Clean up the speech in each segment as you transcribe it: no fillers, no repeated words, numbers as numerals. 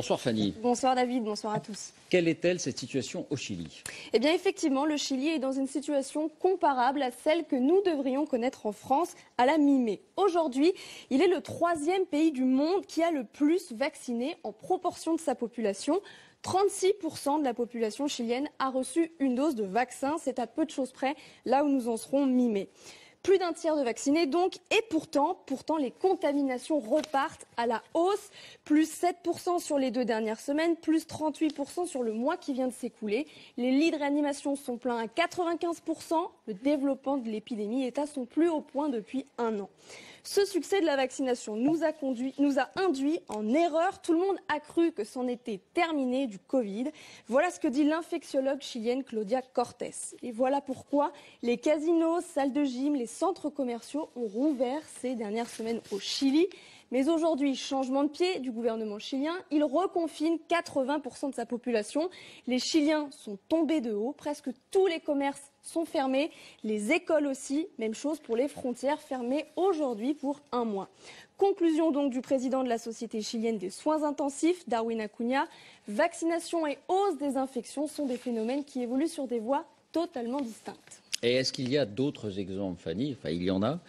Bonsoir Fanny. Bonsoir David, bonsoir à tous. Quelle est-elle cette situation au Chili? Eh bien effectivement, le Chili est dans une situation comparable à celle que nous devrions connaître en France à la mi-mai. Aujourd'hui, il est le 3e pays du monde qui a le plus vacciné en proportion de sa population. 36% de la population chilienne a reçu une dose de vaccin. C'est à peu de choses près là où nous en serons mi-mai. Plus d'un tiers de vaccinés donc, et pourtant les contaminations repartent à la hausse. Plus 7% sur les 2 dernières semaines, plus 38% sur le mois qui vient de s'écouler. Les lits de réanimation sont pleins à 95%. Le développement de l'épidémie est à son plus haut point depuis 1 an. Ce succès de la vaccination nous a induit en erreur. Tout le monde a cru que c'en était terminé du Covid. Voilà ce que dit l'infectiologue chilienne Claudia Cortés. Et voilà pourquoi les casinos, salles de gym, les centres commerciaux ont rouvert ces dernières semaines au Chili. Mais aujourd'hui, changement de pied du gouvernement chilien, il reconfine 80% de sa population. Les Chiliens sont tombés de haut, presque tous les commerces sont fermés, les écoles aussi, même chose pour les frontières fermées aujourd'hui pour 1 mois. Conclusion donc du président de la Société chilienne des soins intensifs, Darwin Acuna, vaccination et hausse des infections sont des phénomènes qui évoluent sur des voies totalement distinctes. Et est-ce qu'il y a d'autres exemples, Fanny, enfin il y en a,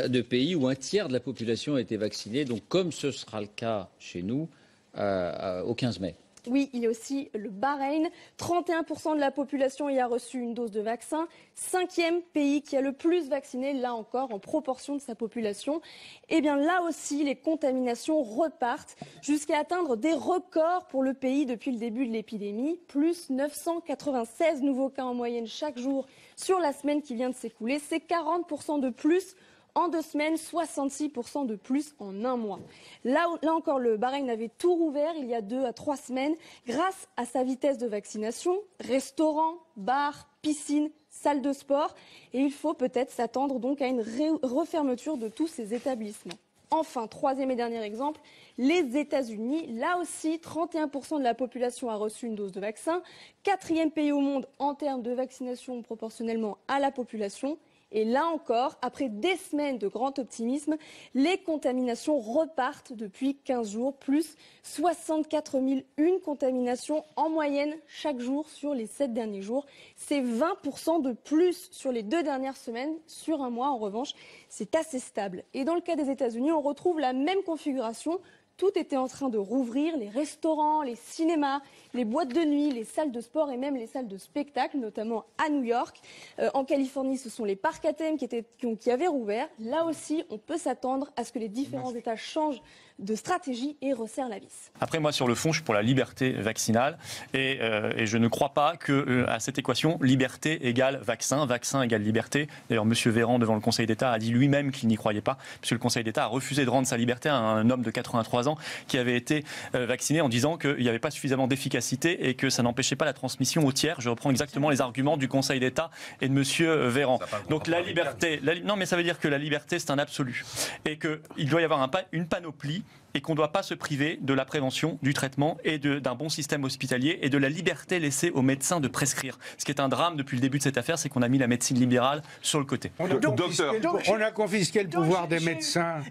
de pays où un tiers de la population a été vaccinée, donc comme ce sera le cas chez nous au 15 mai? Oui, il y a aussi le Bahreïn. 31% de la population y a reçu une dose de vaccin. 5e pays qui a le plus vacciné, là encore, en proportion de sa population. Eh bien, là aussi, les contaminations repartent jusqu'à atteindre des records pour le pays depuis le début de l'épidémie. Plus 996 nouveaux cas en moyenne chaque jour sur la semaine qui vient de s'écouler. C'est 40% de plus en 2 semaines, 66% de plus en 1 mois. Là encore, le Bahreïn avait tout rouvert il y a 2 à 3 semaines grâce à sa vitesse de vaccination. Restaurants, bars, piscines, salles de sport. Et il faut peut-être s'attendre donc à une refermeture de tous ces établissements. Enfin, 3e et dernier exemple, les États-Unis. Là aussi, 31% de la population a reçu une dose de vaccin. 4e pays au monde en termes de vaccination proportionnellement à la population. Et là encore, après des semaines de grand optimisme, les contaminations repartent depuis 15 jours, plus 64 001 contaminations en moyenne chaque jour sur les 7 derniers jours. C'est 20% de plus sur les 2 dernières semaines. Sur 1 mois, en revanche, c'est assez stable. Et dans le cas des États-Unis, on retrouve la même configuration. Tout était en train de rouvrir, les restaurants, les cinémas, les boîtes de nuit, les salles de sport et même les salles de spectacle, notamment à New York. En Californie, ce sont les parcs à thème qui avaient rouvert. Là aussi, on peut s'attendre à ce que les différents États changent de stratégie et resserrent la vis. Après, moi, sur le fond, je suis pour la liberté vaccinale et je ne crois pas qu'à cette équation, liberté égale vaccin, vaccin égale liberté. D'ailleurs, M. Véran, devant le Conseil d'État, a dit lui-même qu'il n'y croyait pas, puisque le Conseil d'État a refusé de rendre sa liberté à un homme de 83 ans qui avait été vacciné en disant qu'il n'y avait pas suffisamment d'efficacité et que ça n'empêchait pas la transmission aux tiers. Je reprends exactement les arguments du Conseil d'État et de M. Véran. Donc la liberté, non mais ça veut dire que la liberté c'est un absolu et qu'il doit y avoir une panoplie et qu'on ne doit pas se priver de la prévention, du traitement et d'un bon système hospitalier et de la liberté laissée aux médecins de prescrire. Ce qui est un drame depuis le début de cette affaire, c'est qu'on a mis la médecine libérale sur le côté. On a confisqué le pouvoir des médecins.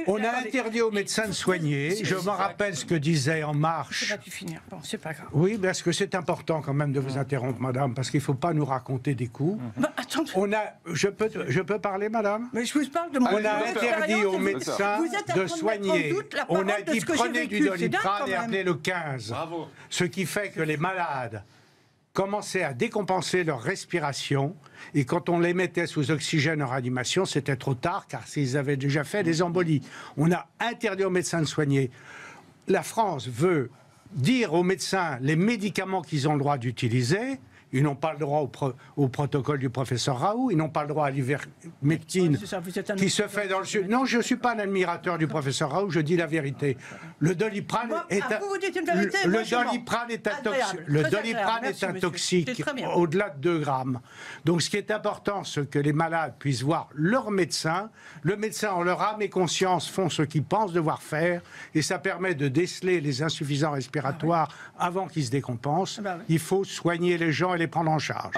On a interdit aux médecins de soigner. Je me rappelle ce que disait En Marche. Ça va finir. Bon, c'est pas grave. Oui, parce que c'est important quand même de vous interrompre, madame, parce qu'il ne faut pas nous raconter des coups. Bah, attendez. Je peux parler, madame? Mais je vous parle de mon On a interdit aux médecins de soigner. On a dit prenez du Doliprane et appelez le 15. Bravo. Ce qui fait que les malades commençaient à décompenser leur respiration et quand on les mettait sous oxygène en réanimation, c'était trop tard car ils avaient déjà fait des embolies. On a interdit aux médecins de soigner. La France veut dire aux médecins les médicaments qu'ils ont le droit d'utiliser. Ils n'ont pas le droit au protocole du professeur Raoult, ils n'ont pas le droit à l'ivermectine qui se fait dans le sud. Non, je ne suis pas un admirateur du professeur Raoult, je dis la vérité. Le Doliprane est un toxique au-delà de 2 grammes. Donc ce qui est important, c'est que les malades puissent voir leur médecin. Le médecin, en leur âme et conscience, font ce qu'ils pensent devoir faire et ça permet de déceler les insuffisants respiratoires avant qu'ils se décompensent. Il faut soigner les gens et les prendre en charge.